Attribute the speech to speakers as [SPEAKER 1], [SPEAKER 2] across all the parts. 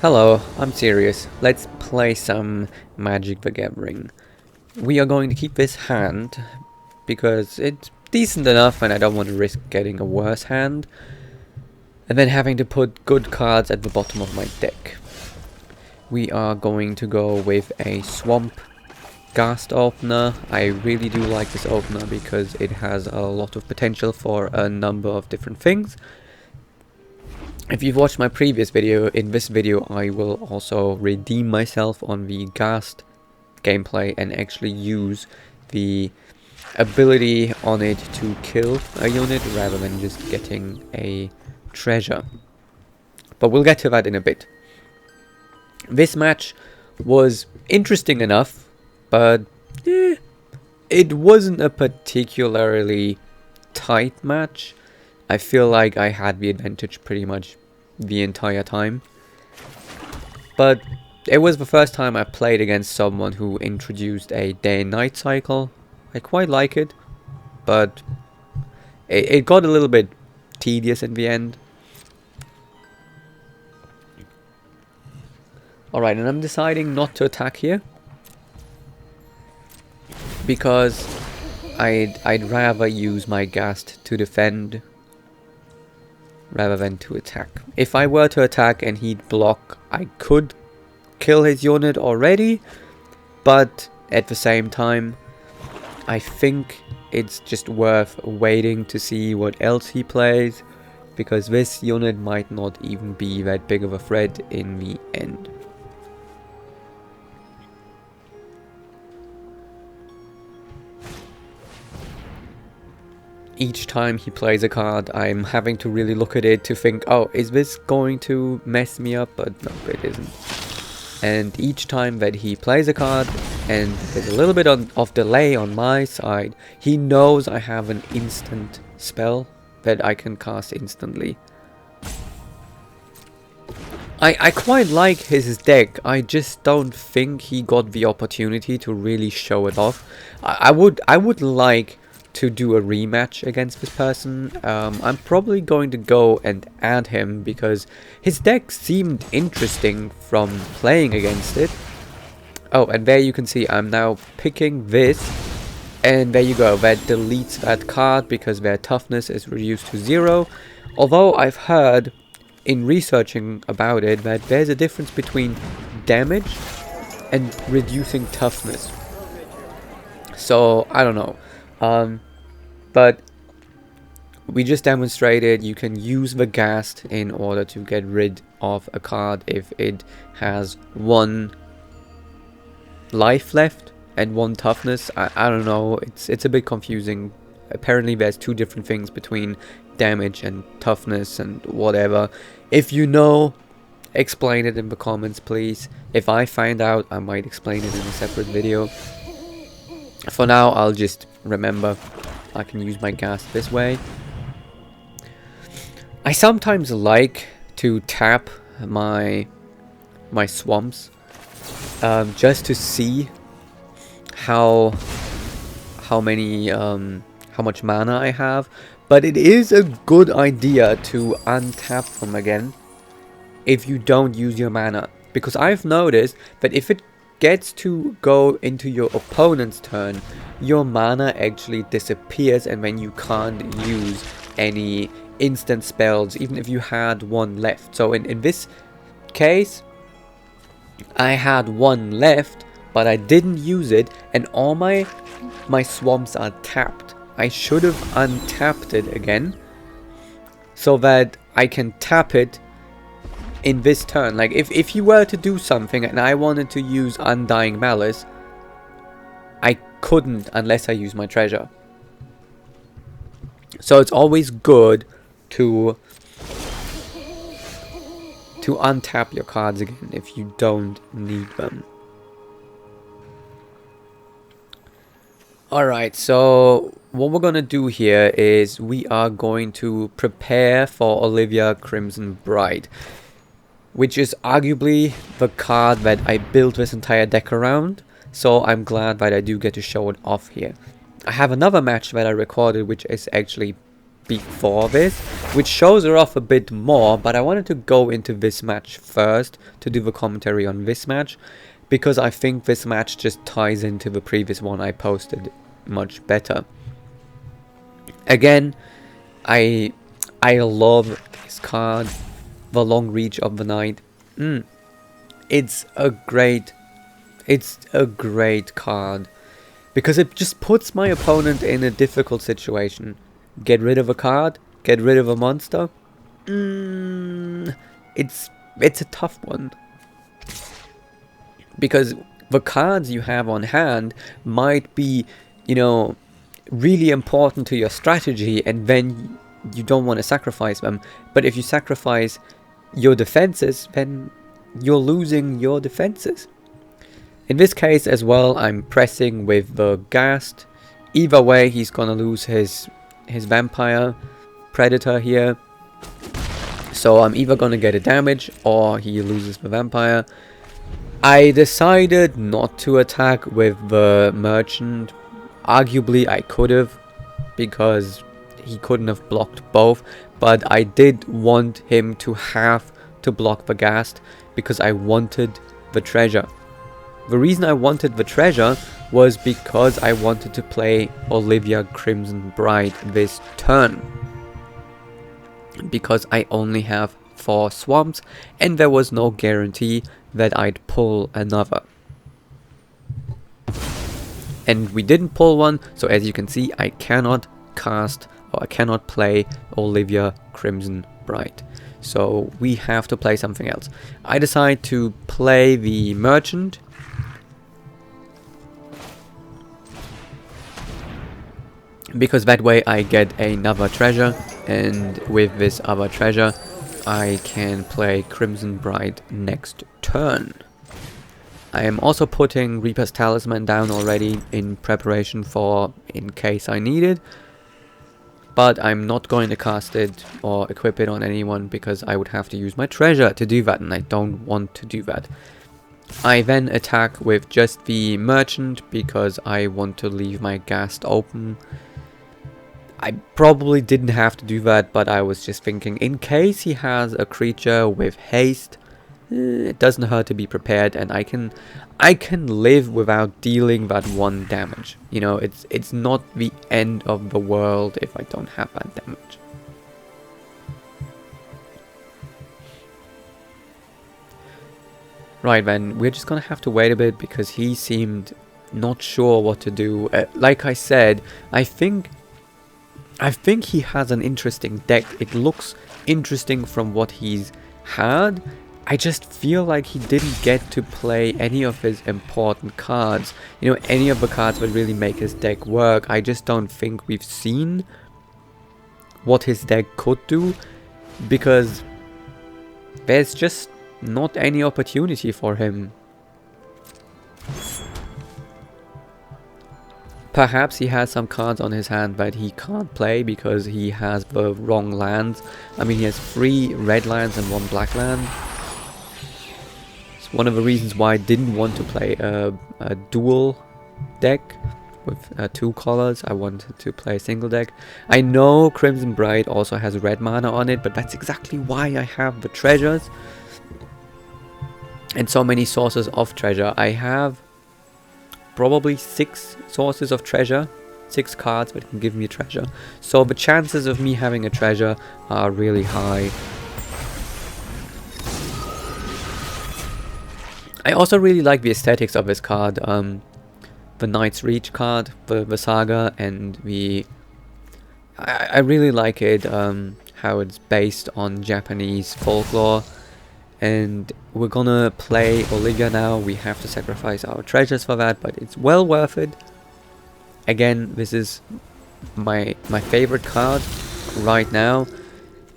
[SPEAKER 1] Hello, I'm Sirius. Let's play some Magic the Gathering. We are going to keep this hand because it's decent enough and I don't want to risk getting a worse hand and then having to put good cards at the bottom of my deck. We are going to go with a Swamp Ghast opener. I really do like this opener because it has a lot of potential for a number of different things. If you've watched my previous video, in this video I will also redeem myself on the Ghast gameplay and actually use the ability on it to kill a unit rather than just getting a treasure. But we'll get to that in a bit. This match was interesting enough, but it wasn't a particularly tight match. I feel like I had the advantage pretty much the entire time. But it was the first time I played against someone who introduced a day and night cycle. I quite like it, but it got a little bit tedious in the end. Alright, and I'm deciding not to attack here because I'd rather use my Ghast to defend rather than to attack. If I were to attack and he'd block, I could kill his unit already, but at the same time I think it's just worth waiting to see what else he plays, because this unit might not even be that big of a threat in the end. Each time he plays a card, I'm having to really look at it to think, oh, is this going to mess me up? But no, it isn't. And each time that he plays a card, and there's a little bit of delay on my side, he knows I have an instant spell that I can cast instantly. I quite like his deck, I just don't think he got the opportunity to really show it off. I would like to do a rematch against this person. I'm probably going to go and add him because his deck seemed interesting from playing against it. Oh, and there you can see I'm now picking this, and there you go, that deletes that card because their toughness is reduced to 0. Although I've heard in researching about it that there's a difference between damage and reducing toughness. So I don't know. But we just demonstrated you can use the Ghast in order to get rid of a card if it has 1 life left and 1 toughness. I don't know, it's a bit confusing. Apparently there's 2 different things between damage and toughness and whatever. If you know, explain it in the comments please. If I find out, I might explain it in a separate video. For now, I'll just remember I can use my Ghast this way. I sometimes like to tap my swamps just to see how much mana I have, but it is a good idea to untap them again if you don't use your mana, because I've noticed that if it gets to go into your opponent's turn, your mana actually disappears, and then you can't use any instant spells even if you had 1 left. So in this case I had 1 left, but I didn't use it, and all my swamps are tapped. I should have untapped it again so that I can tap it in this turn. Like if you were to do something and I wanted to use Undying Malice, I couldn't unless I use my treasure. So it's always good to untap your cards again if you don't need them. Alright, so what we're gonna do here is we are going to prepare for Olivia Crimson Bride, which is arguably the card that I built this entire deck around, so I'm glad that I do get to show it off here. I have another match that I recorded which is actually before this, which shows her off a bit more, but I wanted to go into this match first to do the commentary on this match, because I think this match just ties into the previous one I posted much better. Again, I love this card, the Long Reach of the Night. It's a great card, because it just puts my opponent in a difficult situation. Get rid of a card, get rid of a monster. It's a tough one, because the cards you have on hand might be, you know, really important to your strategy, and then you don't want to sacrifice them. But if you sacrifice your defenses, then you're losing your defenses. In this case as well, I'm pressing with the Ghast. Either way, he's gonna lose his vampire predator here. So I'm either gonna get a damage or he loses the vampire. I decided not to attack with the merchant. Arguably I could have, because he couldn't have blocked both, but I did want him to have to block the Ghast because I wanted the treasure. The reason I wanted the treasure was because I wanted to play Olivia Crimson Bride this turn, because I only have 4 swamps and there was no guarantee that I'd pull another. And we didn't pull one, so as you can see, I cannot cast, or I cannot play Olivia Crimson Bride. So we have to play something else. I decide to play the merchant. Because that way I get another treasure, and with this other treasure I can play Crimson Bride next turn. I am also putting Reaper's Talisman down already in preparation for in case I need it. But I'm not going to cast it or equip it on anyone because I would have to use my treasure to do that, and I don't want to do that. I then attack with just the merchant because I want to leave my Ghast open. I probably didn't have to do that, but I was just thinking, in case he has a creature with haste, it doesn't hurt to be prepared, and I can live without dealing that 1 damage. You know, it's not the end of the world if I don't have that damage. Right then, we're just gonna have to wait a bit because he seemed not sure what to do. Like I said, I think he has an interesting deck. It looks interesting from what he's had. I just feel like he didn't get to play any of his important cards. You know, any of the cards that really make his deck work. I just don't think we've seen what his deck could do, because there's just not any opportunity for him. Perhaps he has some cards on his hand that he can't play because he has the wrong lands. I mean, he has 3 red lands and 1 black land. It's one of the reasons why I didn't want to play a dual deck with 2 colors. I wanted to play a single deck. I know Crimson Bride also has red mana on it, but that's exactly why I have the treasures and so many sources of treasure. I have probably 6 sources of treasure, 6 cards that can give me a treasure. So the chances of me having a treasure are really high. I also really like the aesthetics of this card. The Knight's Reach card, the saga, and I really like it, how it's based on Japanese folklore. And we're gonna play Olivia now. We have to sacrifice our treasures for that, but it's well worth it. Again, this is my favorite card right now,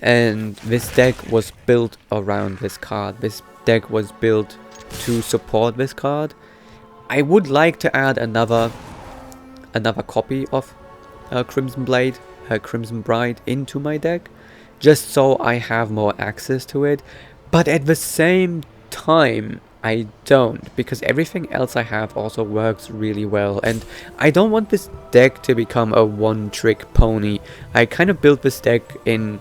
[SPEAKER 1] and this deck was built around this card. This deck was built to support this card. I would like to add another copy of Crimson Bride into my deck, just so I have more access to it. But at the same time, I don't, because everything else I have also works really well, and I don't want this deck to become a one-trick pony. I kind of built this deck in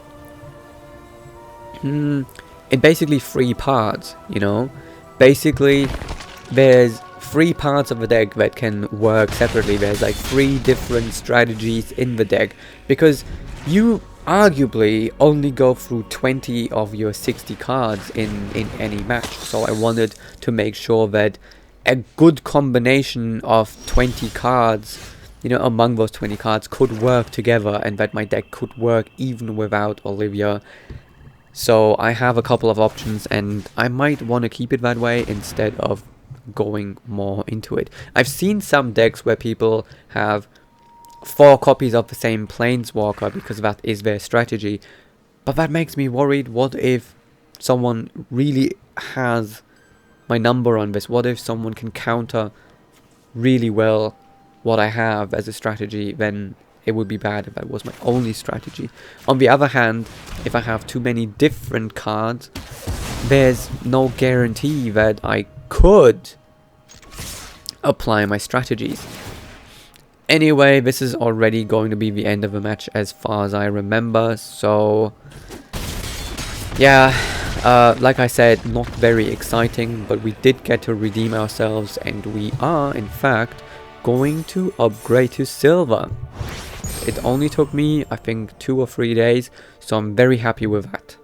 [SPEAKER 1] basically 3 parts, you know? Basically, there's 3 parts of the deck that can work separately. There's like 3 different strategies in the deck, because you arguably only go through 20 of your 60 cards in any match. So I wanted to make sure that a good combination of 20 cards, you know, among those 20 cards could work together, and that my deck could work even without Olivia. So I have a couple of options, and I might want to keep it that way instead of going more into it. I've seen some decks where people have 4 copies of the same Planeswalker because that is their strategy, but that makes me worried. What if someone really has my number on this? What if someone can counter really well what I have as a strategy? Then it would be bad if that was my only strategy. On the other hand, if I have too many different cards, there's no guarantee that I could apply my strategies. Anyway, this is already going to be the end of the match as far as I remember, so yeah, like I said, not very exciting, but we did get to redeem ourselves, and we are, in fact, going to upgrade to silver. It only took me, I think, 2 or 3 days, so I'm very happy with that.